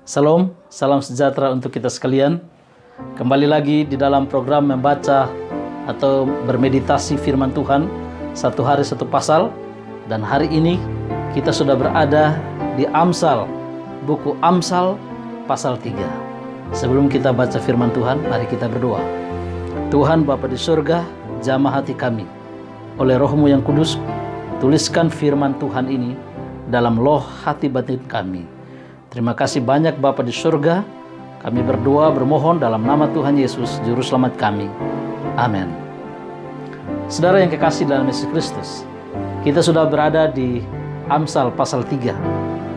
Salam, salam sejahtera untuk kita sekalian. Kembali lagi di dalam program membaca atau bermeditasi firman Tuhan, satu hari satu pasal. Dan hari ini kita sudah berada di Amsal, buku Amsal pasal 3. Sebelum kita baca firman Tuhan, mari kita berdoa. Tuhan Bapa di surga, jamah hati kami. Oleh Roh-Mu yang kudus, tuliskan firman Tuhan ini dalam loh hati batin kami. Terima kasih banyak Bapa di surga. Kami berdoa bermohon dalam nama Tuhan Yesus, Juru Selamat kami. Amin. Saudara yang kekasih dalam Yesus Kristus, kita sudah berada di Amsal pasal 3.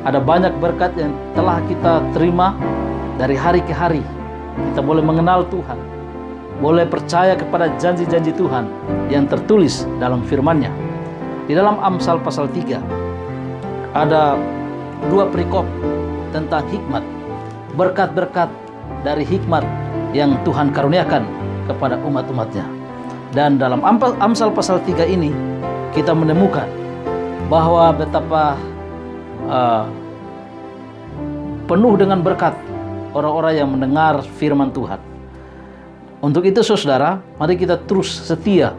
Ada banyak berkat yang telah kita terima dari hari ke hari. Kita boleh mengenal Tuhan, boleh percaya kepada janji-janji Tuhan yang tertulis dalam firman-Nya. Di dalam Amsal pasal 3 ada dua perikop tentang hikmat, berkat-berkat dari hikmat yang Tuhan karuniakan kepada umat-umatnya. Dan dalam Amsal pasal 3 ini kita menemukan bahwa betapa penuh dengan berkat orang-orang yang mendengar firman Tuhan. Untuk itu saudara, mari kita terus setia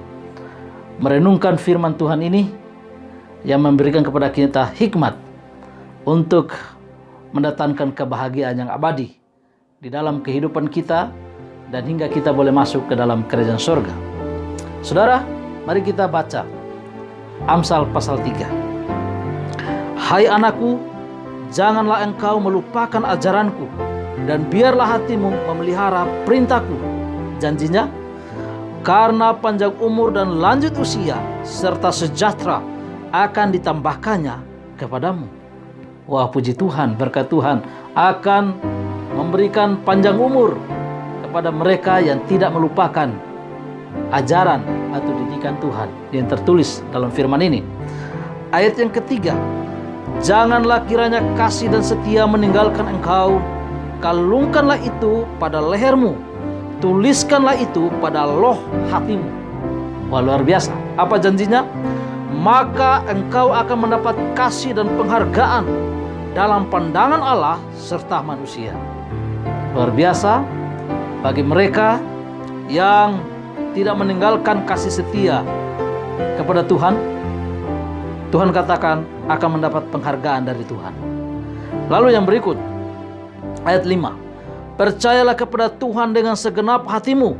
merenungkan firman Tuhan ini yang memberikan kepada kita hikmat untuk mendatangkan kebahagiaan yang abadi di dalam kehidupan kita dan hingga kita boleh masuk ke dalam kerajaan surga. Saudara, mari kita baca Amsal pasal 3. Hai anakku, janganlah engkau melupakan ajaranku dan biarlah hatimu memelihara perintahku. Janjinya, karena panjang umur dan lanjut usia serta sejahtera akan ditambahkannya kepadamu. Wah, puji Tuhan, berkat Tuhan akan memberikan panjang umur kepada mereka yang tidak melupakan ajaran atau didikan Tuhan yang tertulis dalam firman ini. Ayat yang ketiga, janganlah kiranya kasih dan setia meninggalkan engkau, kalungkanlah itu pada lehermu, tuliskanlah itu pada loh hatimu. Wah, luar biasa. Apa janjinya? Maka engkau akan mendapat kasih dan penghargaan dalam pandangan Allah serta manusia. Luar biasa bagi mereka yang tidak meninggalkan kasih setia kepada Tuhan. Tuhan katakan akan mendapat penghargaan dari Tuhan. Lalu yang berikut, ayat 5. Percayalah kepada Tuhan dengan segenap hatimu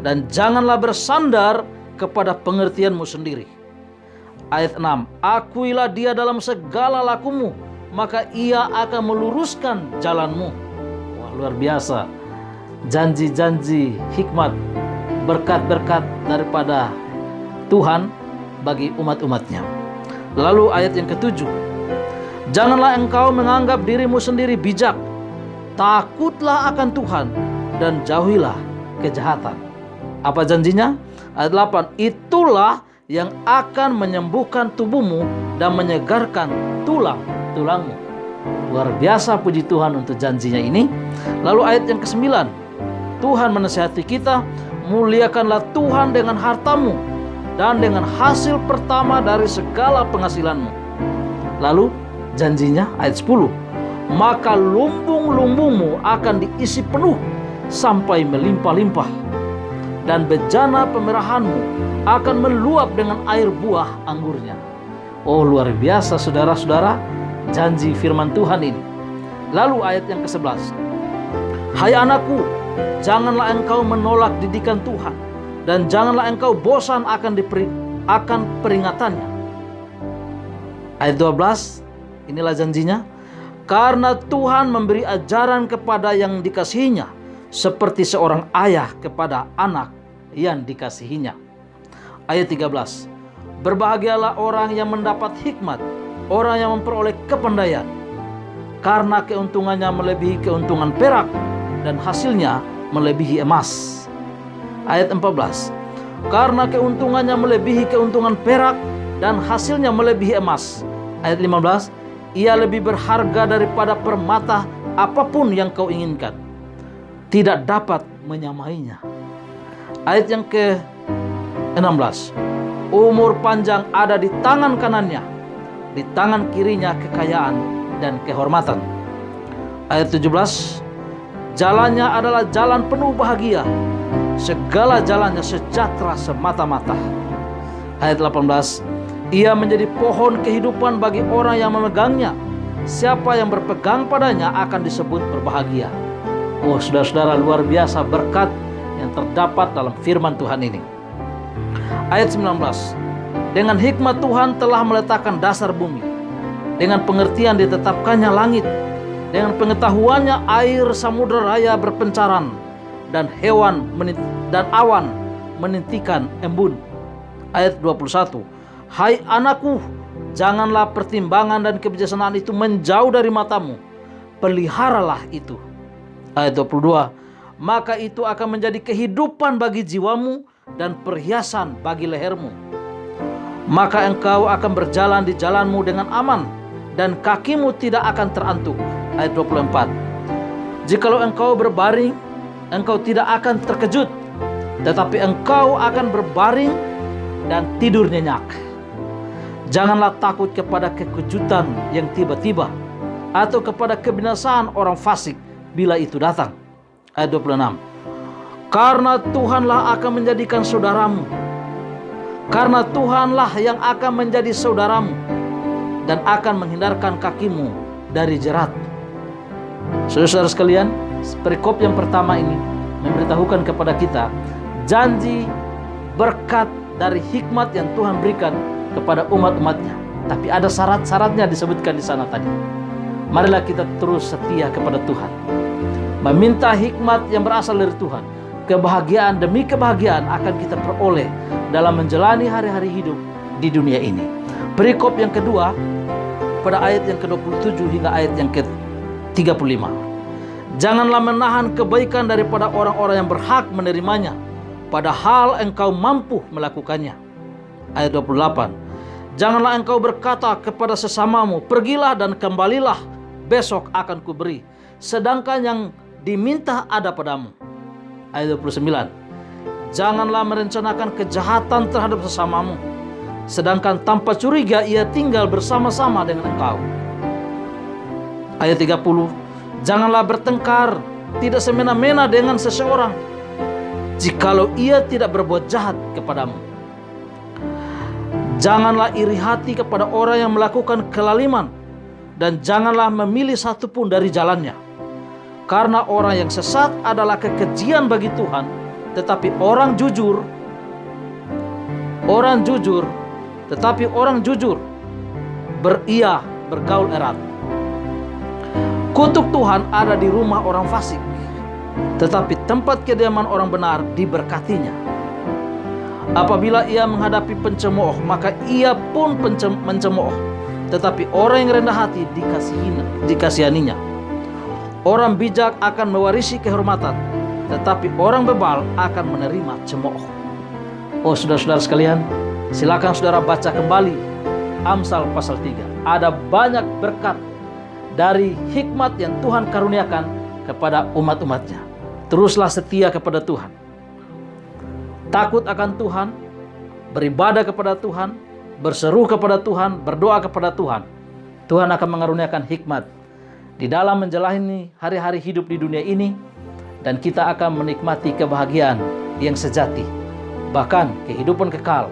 dan janganlah bersandar kepada pengertianmu sendiri. Ayat 6. Akuilah dia dalam segala lakumu, maka ia akan meluruskan jalanmu. Wah, luar biasa. Janji-janji hikmat, berkat-berkat daripada Tuhan bagi umat-umatnya. Lalu ayat yang ketujuh. Janganlah engkau menganggap dirimu sendiri bijak. Takutlah akan Tuhan dan jauhilah kejahatan. Apa janjinya? Ayat 8. Itulah yang akan menyembuhkan tubuhmu dan menyegarkan tulangmu. Luar biasa, puji Tuhan untuk janjinya ini. Lalu ayat yang ke-9. Tuhan menasihati kita, muliakanlah Tuhan dengan hartamu dan dengan hasil pertama dari segala penghasilanmu. Lalu janjinya ayat 10. Maka lumbung-lumbungmu akan diisi penuh sampai melimpah-limpah, dan bejana pemerahanmu akan meluap dengan air buah anggurnya. Oh, luar biasa saudara-saudara, janji firman Tuhan ini. Lalu ayat yang ke-11. Hai anakku, janganlah engkau menolak didikan Tuhan, dan janganlah engkau bosan akan peringatannya. Ayat 12, inilah janjinya. Karena Tuhan memberi ajaran kepada yang dikasihinya, seperti seorang ayah kepada anak yang dikasihinya. Ayat 13. Berbahagialah orang yang mendapat hikmat, orang yang memperoleh kepandaian, karena keuntungannya melebihi keuntungan perak dan hasilnya melebihi emas. Ayat 14. Karena keuntungannya melebihi keuntungan perak dan hasilnya melebihi emas. Ayat 15. Ia lebih berharga daripada permata apapun yang kau inginkan, tidak dapat menyamainya. Ayat yang ke-16. Umur panjang ada di tangan kanannya, di tangan kirinya kekayaan dan kehormatan. Ayat 17, jalannya adalah jalan penuh bahagia, segala jalannya sejahtera semata-mata. Ayat 18, ia menjadi pohon kehidupan bagi orang yang memegangnya. Siapa yang berpegang padanya akan disebut berbahagia. Oh saudara-saudara, luar biasa berkat yang terdapat dalam firman Tuhan ini. Ayat 19, dengan hikmat Tuhan telah meletakkan dasar bumi, dengan pengertian ditetapkannya langit, dengan pengetahuannya air samudera raya berpencaran, dan awan menintikan embun. Ayat 21, hai anakku, janganlah pertimbangan dan kebijaksanaan itu menjauh dari matamu, peliharalah itu. Ayat 22, maka itu akan menjadi kehidupan bagi jiwamu dan perhiasan bagi lehermu. Maka engkau akan berjalan di jalanmu dengan aman, dan kakimu tidak akan terantuk. Ayat 24, jikalau engkau berbaring, engkau tidak akan terkejut, tetapi engkau akan berbaring dan tidur nyenyak. Janganlah takut kepada kekejutan yang tiba-tiba, atau kepada kebinasaan orang fasik bila itu datang. Ayat 26, karena Tuhanlah akan menjadikan saudaramu, karena Tuhanlah yang akan menjadi saudaramu, dan akan menghindarkan kakimu dari jerat. Saudara-saudara sekalian, perikop yang pertama ini memberitahukan kepada kita janji berkat dari hikmat yang Tuhan berikan kepada umat-umatnya. Tapi ada syarat-syaratnya disebutkan di sana tadi. Marilah kita terus setia kepada Tuhan, meminta hikmat yang berasal dari Tuhan. Kebahagiaan demi kebahagiaan akan kita peroleh dalam menjalani hari-hari hidup di dunia ini. Perikop yang kedua pada ayat yang ke-27 hingga ayat yang ke-35. Janganlah menahan kebaikan daripada orang-orang yang berhak menerimanya, padahal engkau mampu melakukannya. Ayat 28, janganlah engkau berkata kepada sesamamu, pergilah dan kembalilah, besok akan kuberi, sedangkan yang diminta ada padamu. Ayat 29, janganlah merencanakan kejahatan terhadap sesamamu, sedangkan tanpa curiga ia tinggal bersama-sama dengan engkau. Ayat 30, janganlah bertengkar, tidak semena-mena dengan seseorang, jikalau ia tidak berbuat jahat kepadamu. Janganlah iri hati kepada orang yang melakukan kelaliman, dan janganlah memilih satupun dari jalannya. Karena orang yang sesat adalah kekejian bagi Tuhan, tetapi orang jujur bergaul erat. Kutuk Tuhan ada di rumah orang fasik, tetapi tempat kediaman orang benar diberkatinya. Apabila ia menghadapi pencemooh, maka ia pun mencemooh, tetapi orang yang rendah hati dikasihaninya. Orang bijak akan mewarisi kehormatan, tetapi orang bebal akan menerima cemooh. Oh saudara-saudara sekalian, silakan saudara baca kembali Amsal pasal 3. Ada banyak berkat dari hikmat yang Tuhan karuniakan kepada umat-umatnya. Teruslah setia kepada Tuhan, takut akan Tuhan, beribadah kepada Tuhan, berseru kepada Tuhan, berdoa kepada Tuhan. Tuhan akan mengaruniakan hikmat di dalam menjalani hari-hari hidup di dunia ini, dan kita akan menikmati kebahagiaan yang sejati. Bahkan kehidupan kekal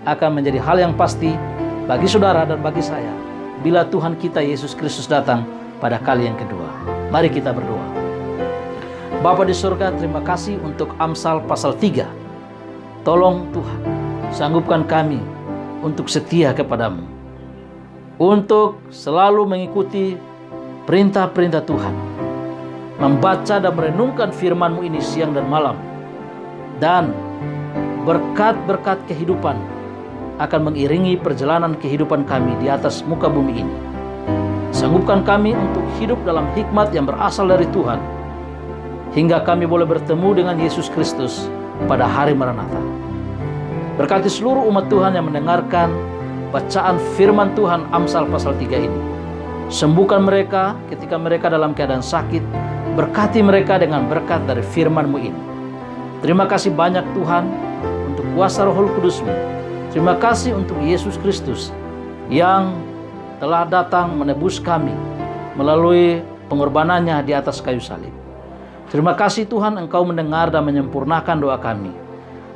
akan menjadi hal yang pasti bagi saudara dan bagi saya bila Tuhan kita Yesus Kristus datang pada kali yang kedua. Mari kita berdoa. Bapa di surga, terima kasih untuk Amsal pasal 3. Tolong Tuhan, sanggupkan kami untuk setia kepadamu, untuk selalu mengikuti perintah-perintah Tuhan, membaca dan merenungkan firman-Mu ini siang dan malam, dan berkat-berkat kehidupan akan mengiringi perjalanan kehidupan kami di atas muka bumi ini. Sanggupkan kami untuk hidup dalam hikmat yang berasal dari Tuhan, hingga kami boleh bertemu dengan Yesus Kristus pada hari Maranatha. Berkati seluruh umat Tuhan yang mendengarkan bacaan firman Tuhan Amsal pasal 3 ini. Sembuhkan mereka ketika mereka dalam keadaan sakit. Berkati mereka dengan berkat dari firman-Mu ini. Terima kasih banyak Tuhan untuk kuasa Roh Kudus-Mu. Terima kasih untuk Yesus Kristus yang telah datang menebus kami melalui pengorbanannya di atas kayu salib. Terima kasih Tuhan, Engkau mendengar dan menyempurnakan doa kami.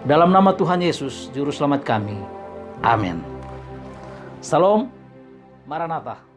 Dalam nama Tuhan Yesus, Juru Selamat kami. Amin. Salam, Maranatha.